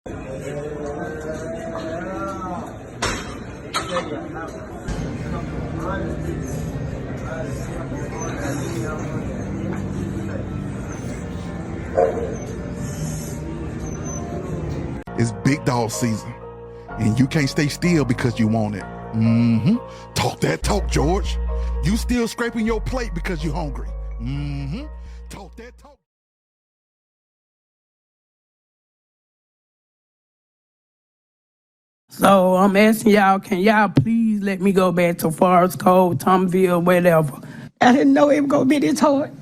It's big dog season, and you can't stay still because you want it. Talk that talk, George. You still scraping your plate because you're hungry. Talk that talk. So I'm asking y'all, can y'all please let me go back to Forest Cove, Tomerville, whatever? I didn't know it was going to be this hard.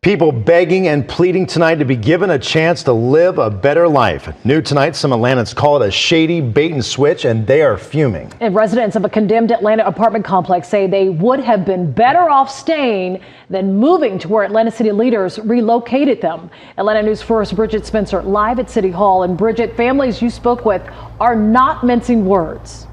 People begging and pleading tonight to be given a chance to live a better life. New tonight, some Atlantans call it a shady bait and switch, and they are fuming. And residents of a condemned Atlanta apartment complex say they would have been better off staying than moving to where Atlanta city leaders relocated them. Atlanta News First Bridget Spencer live at City Hall. And Bridget, families you spoke with are not mincing words.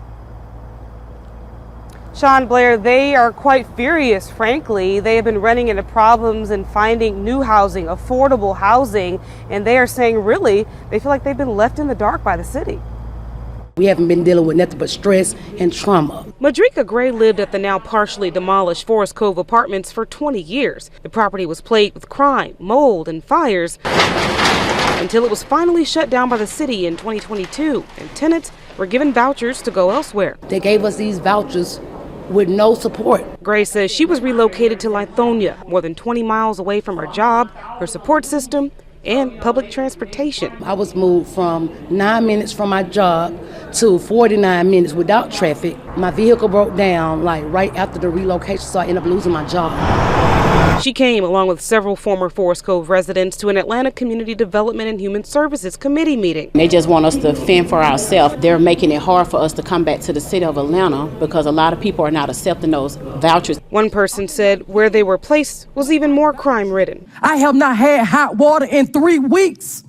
Sean, Blair, they are quite furious, frankly. They have been running into problems and finding new housing, affordable housing, and they are saying really they feel like they've been left in the dark by the city. We haven't been dealing with nothing but stress and trauma. Madrika Gray lived at the now partially demolished Forest Cove apartments for 20 years. The property was plagued with crime, mold, and fires until it was finally shut down by the city in 2022, and tenants were given vouchers to go elsewhere. They gave us these vouchers with no support. Gray says she was relocated to Lithonia, more than 20 miles away from her job, her support system, and public transportation. I was moved from 9 minutes from my job to 49 minutes without traffic. My vehicle broke down like right after the relocation, so I ended up losing my job. She came along with several former Forest Cove residents to an Atlanta Community Development and Human Services Committee meeting. They just want us to fend for ourselves. They're making it hard for us to come back to the city of Atlanta because a lot of people are not accepting those vouchers. One person said where they were placed was even more crime-ridden. I have not had hot water in 3 weeks.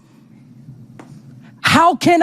How can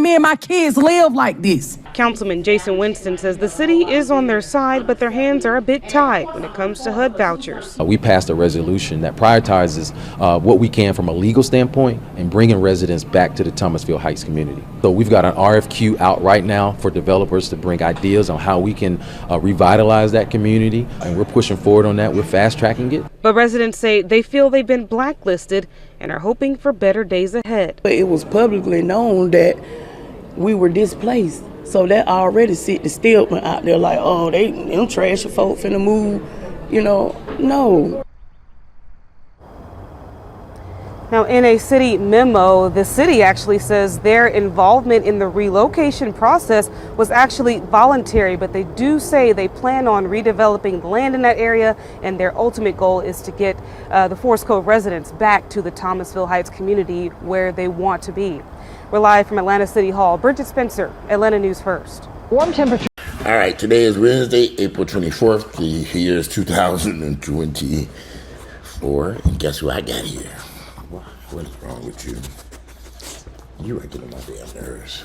me and my kids live like this? Councilman Jason Winston says the city is on their side, but their hands are a bit tied when it comes to HUD vouchers. We passed a resolution that prioritizes what we can from a legal standpoint and bringing residents back to the Thomasville Heights community. So we've got an RFQ out right now for developers to bring ideas on how we can revitalize that community, and we're pushing forward on that. We're fast tracking it. But residents say they feel they've been blacklisted and are hoping for better days ahead. It was publicly known that we were displaced. So that already set the stigma out there like, oh, them trashy folk finna move, no. Now, in a city memo, the city actually says their involvement in the relocation process was actually voluntary, but they do say they plan on redeveloping the land in that area, and their ultimate goal is to get the Forest Cove residents back to the Thomasville Heights community where they want to be. We're live from Atlanta City Hall. Bridget Spencer, Atlanta News First. Warm temperature. All right, today is Wednesday, April 24th. The year is 2024. And guess who I got here? What is wrong with you? You are getting on my damn nerves.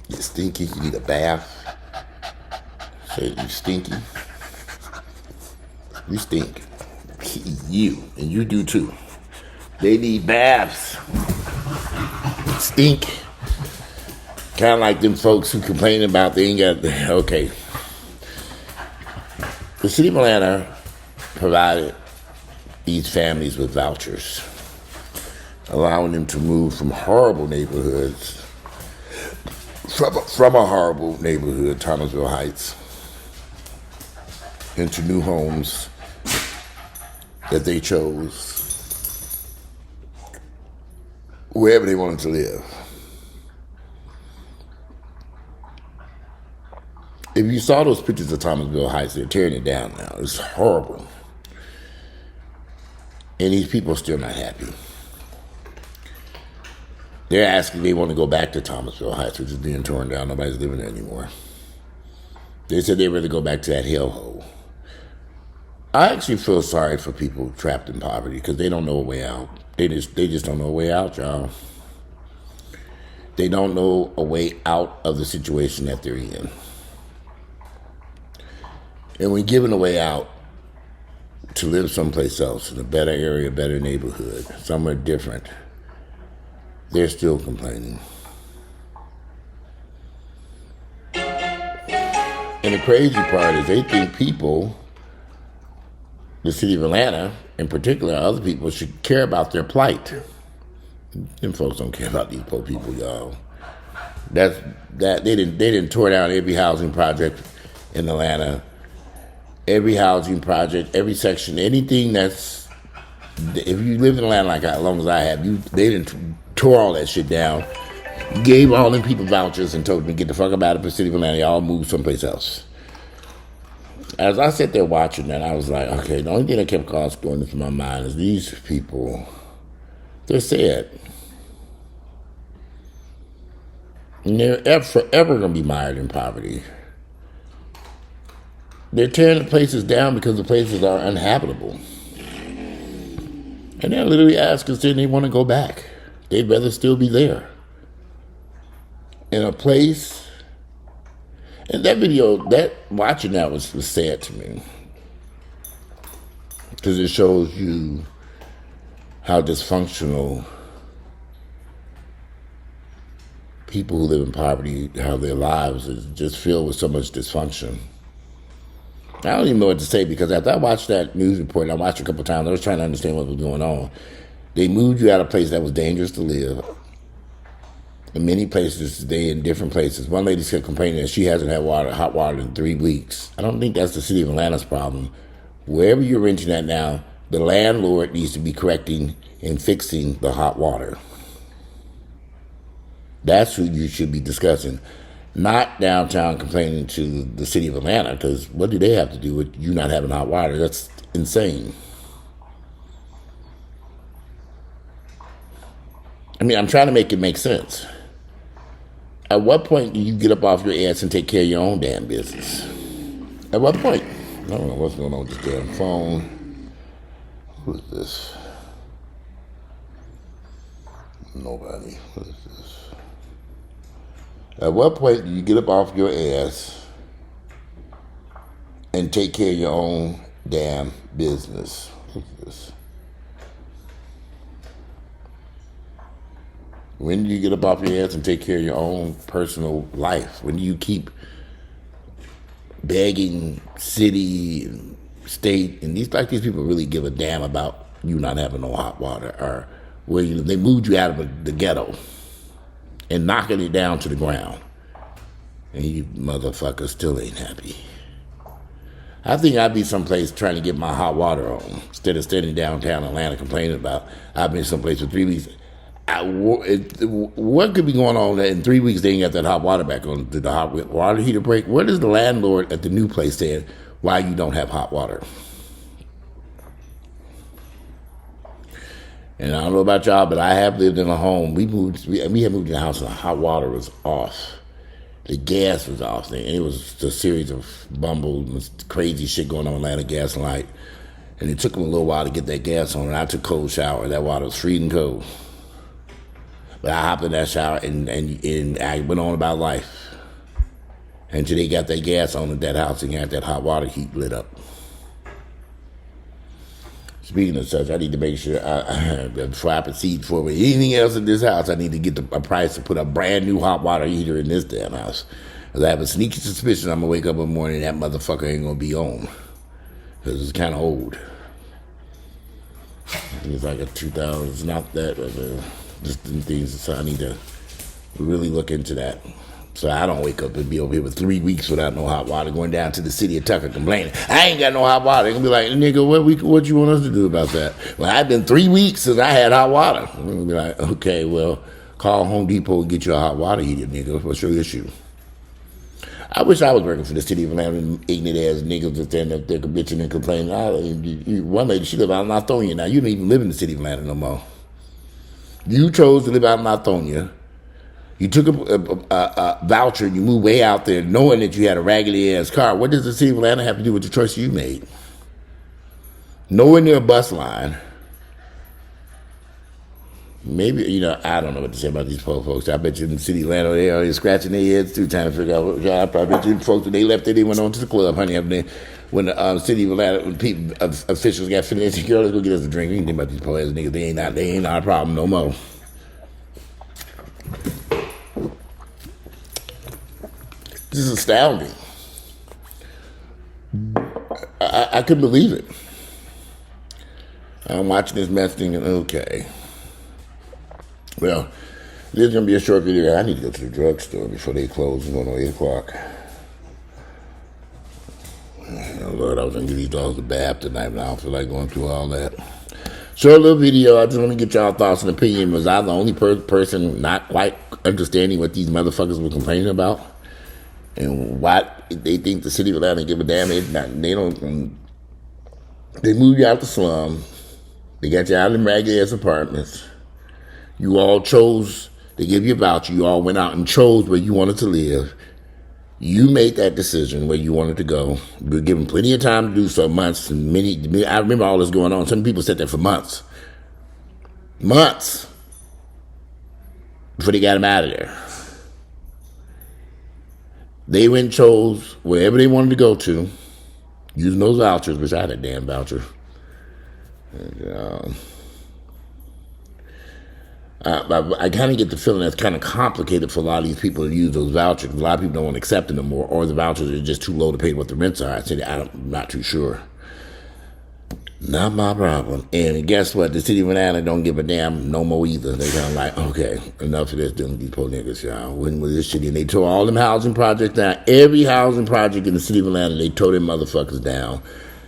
You stinky, you need a bath. Say you stinky. You stink. You, and you do too. They need baths. Stink. Kind of like them folks who complain about they ain't got the, okay. The city of Atlanta provided these families with vouchers, allowing them to move from horrible neighborhoods, from a horrible neighborhood, Thomasville Heights, into new homes that they chose, wherever they wanted to live. If you saw those pictures of Thomasville Heights, they're tearing it down now. It's horrible. And these people are still not happy. They're asking, they want to go back to Thomasville Heights, which is being torn down. Nobody's living there anymore. They said they'd rather go back to that hellhole. I actually feel sorry for people trapped in poverty because they don't know a way out. They just don't know a way out, y'all. They don't know a way out of the situation that they're in. And when given a way out to live someplace else, in a better area, better neighborhood, somewhere different, they're still complaining. And the crazy part is they think people, the city of Atlanta in particular, other people should care about their plight. Them folks don't care about these poor people, y'all. They didn't tore down every housing project in Atlanta, every housing project, every section, anything that's. If you live in Atlanta like as long as I have, they didn't tore all that shit down, gave all them people vouchers and told them to get the fuck up out of the city of Atlanta. Y'all move someplace else. As I sat there watching that, I was like, okay, the only thing that kept going through my mind is these people, they're sad. And they're forever going to be mired in poverty. They're tearing the places down because the places are uninhabitable. And they're literally asking us, they want to go back. They'd rather still be there. In a place. And that video, watching that was sad to me. Because it shows you how dysfunctional people who live in poverty, how their lives is just filled with so much dysfunction. I don't even know what to say, because after I watched that news report, I watched it a couple of times, I was trying to understand what was going on. They moved you out of a place that was dangerous to live. In many places, they in different places. One lady kept complaining that she hasn't had hot water in 3 weeks. I don't think that's the city of Atlanta's problem. Wherever you're renting at now, the landlord needs to be correcting and fixing the hot water. That's who you should be discussing. Not downtown complaining to the city of Atlanta, because what do they have to do with you not having hot water? That's insane. I mean, I'm trying to make it make sense. At what point do you get up off your ass and take care of your own damn business? At what point? I don't know what's going on with this damn phone. Who is this? Nobody. What is this? At what point do you get up off your ass and take care of your own damn business? What is this? When do you get up off your ass and take care of your own personal life? When do you keep begging city and state, and these people really give a damn about you not having no hot water, or where they moved you out of the ghetto and knocking it down to the ground, and you motherfuckers still ain't happy. I think I'd be someplace trying to get my hot water on instead of standing downtown Atlanta complaining about I've been someplace for 3 weeks. What could be going on that in 3 weeks they ain't got that hot water back on? Did the hot water heater break? What is the landlord at the new place saying why you don't have hot water? And I don't know about y'all, but I have lived in a home. We had moved in a house and the hot water was off. The gas was off. And it was a series of bumbles, crazy shit going on in Atlanta Gas and Light. And it took them a little while to get that gas on. And I took a cold shower. That water was freezing cold. But I hopped in that shower and I went on about life. Until they got that gas on at that house and got that hot water heat lit up. Speaking of such, I need to make sure, before I proceed forward with anything else in this house, I need to get a price to put a brand new hot water heater in this damn house. Because I have a sneaky suspicion I'm going to wake up in the morning and that motherfucker ain't going to be on. Because it's kind of old. It's like a 2000, it's not that, just things, so I need to really look into that. So I don't wake up and be over here for 3 weeks without no hot water, going down to the city of Tucker complaining, I ain't got no hot water. They're going to be like, nigga, what you want us to do about that? Well, I've been 3 weeks since I had hot water. We're going to be like, okay, well, call Home Depot and get you a hot water heater, nigga. What's your issue? I wish I was working for the city of Atlanta, ignorant ass niggas that stand up there bitching and complaining. One lady, she live out in Lithonia now. You don't even live in the city of Atlanta no more. You chose to live out in Lithonia. You took a voucher and you moved way out there knowing that you had a raggedy ass car. What does the city of Atlanta have to do with the choice you made? Nowhere near a bus line. Maybe, I don't know what to say about these poor folks. I bet you in the city of Atlanta, they are scratching their heads too, trying to figure out what job. I bet you folks, when they left there, they went on to the club, honey, up there. When the city of Atlanta, when officials got finished, they said, girl, let's go get us a drink. We ain't think about these poor ass niggas. They ain't our problem no more. This is astounding. I couldn't believe it. I'm watching this mess thinking, okay. Well, this is going to be a short video. I need to go to the drugstore before they close. It's going on 8 o'clock. Oh, Lord, I was going to give these dogs a bath tonight, but I don't feel like going through all that. Short little video. I just want to get y'all thoughts and opinion. Was I the only person not quite understanding what these motherfuckers were complaining about? And why they think the city of Atlanta give a damn? They moved you out the slum. They got you out of them ragged ass apartments. You all chose, they give you a voucher. You all went out and chose where you wanted to live. You made that decision where you wanted to go. You were given plenty of time to do so, months. And I remember all this going on. Some people sat there for months. Months. Before they got them out of there. They went and chose wherever they wanted to go to, using those vouchers, which I had a damn voucher. And, I kind of get the feeling that's kind of complicated for a lot of these people to use those vouchers. A lot of people don't want to accept them anymore, or the vouchers are just too low to pay what the rents are. I'm not too sure. Not my problem. And guess what? The city of Atlanta don't give a damn no more either. They kind of like, okay, enough of this, these poor niggas, y'all. When was this shit? And they tore all them housing projects down. Every housing project in the city of Atlanta, they tore them motherfuckers down.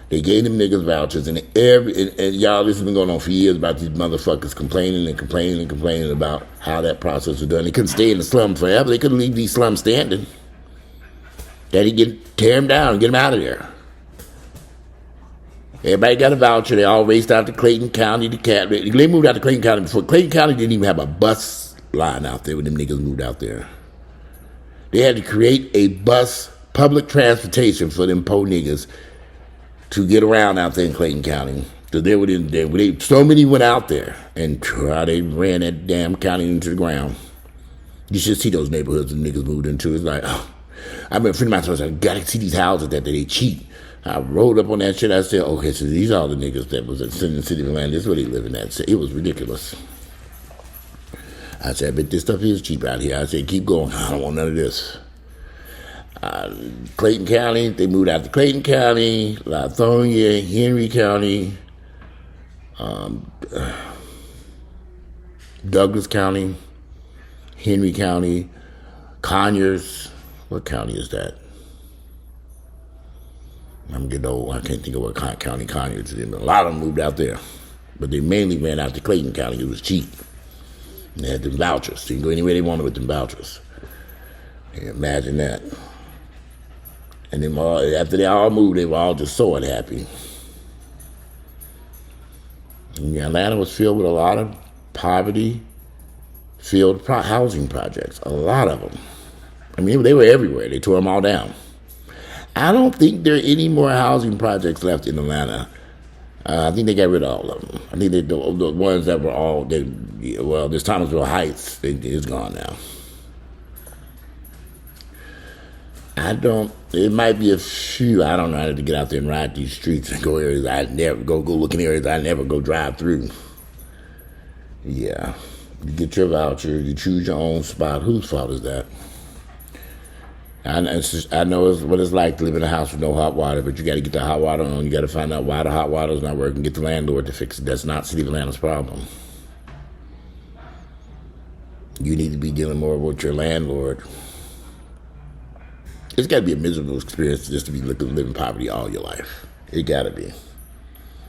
They gave them niggas vouchers, and y'all, this has been going on for years about these motherfuckers complaining about how that process was done. They couldn't stay in the slum forever. They couldn't leave these slums standing. They tear them down and get them out of there. Everybody got a voucher. They all raced out to Clayton County. They moved out to Clayton County before. Clayton County didn't even have a bus line out there when them niggas moved out there. They had to create a bus, public transportation for them poor niggas to get around out there in Clayton County. So so many went out there, and they ran that damn county into the ground. You should see those neighborhoods the niggas moved into. It's like, oh. I mean, a friend of mine said, I gotta see these houses that they cheat. I rolled up on that shit. I said, okay, so these are the niggas that was in the city of Atlanta. This is where they live in that. It was ridiculous. I said, but this stuff is cheap out here. I said, keep going. I don't want none of this. Clayton County, they moved out to Clayton County, Lithonia, Henry County, Douglas County, Henry County, Conyers. What county is that? I'm getting old. I can't think of what county Conyers is. A lot of them moved out there, but they mainly ran out to Clayton County. It was cheap. And they had them vouchers. So you can go anywhere they wanted with them vouchers. Yeah, imagine that. And then after they all moved, they were all just so unhappy. And Atlanta was filled with a lot of poverty-filled housing projects. A lot of them. I mean, they were everywhere. They tore them all down. I don't think there are any more housing projects left in Atlanta. I think they got rid of all of them. I think the ones that were all, there's Thomasville Heights. It's gone now. It might be a few. I don't know how to get out there and ride these streets and go areas I never go look in areas I never go drive through. Yeah. You get your voucher, you choose your own spot. Whose fault is that? I know what it's like to live in a house with no hot water, but you got to get the hot water on. You got to find out why the hot water is not working. Get the landlord to fix it. That's not City of Atlanta's problem. You need to be dealing more with your landlord. It's got to be a miserable experience just to be living in poverty all your life. It got to be.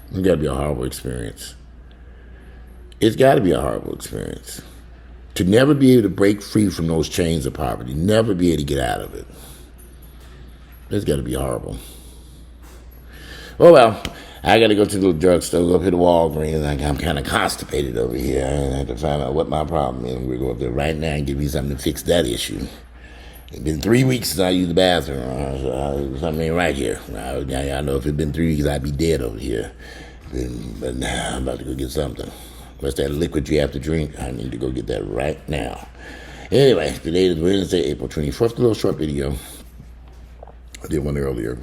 It's got to be a horrible experience. It's got to be a horrible experience. To never be able to break free from those chains of poverty, never be able to get out of it. It's got to be horrible. Oh, well, I got to go to the little drugstore, go up to the Walgreens. I'm kind of constipated over here. I have to find out what my problem is. We're going up there right now and give me something to fix that issue. It's been 3 weeks since I used the bathroom. Something ain't right here. I know if it'd been 3 weeks, I'd be dead over here. But now I'm about to go get something. What's that liquid you have to drink? I need to go get that right now. Anyway, today is Wednesday, April 24th. A little short video. I did one earlier.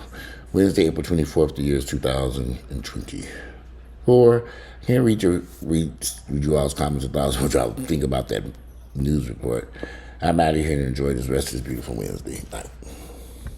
Wednesday, April 24th, the year is 2024. Can't read you all's comments and thoughts, what y'all think about that news report. I'm out of here and enjoy this rest of this beautiful Wednesday night.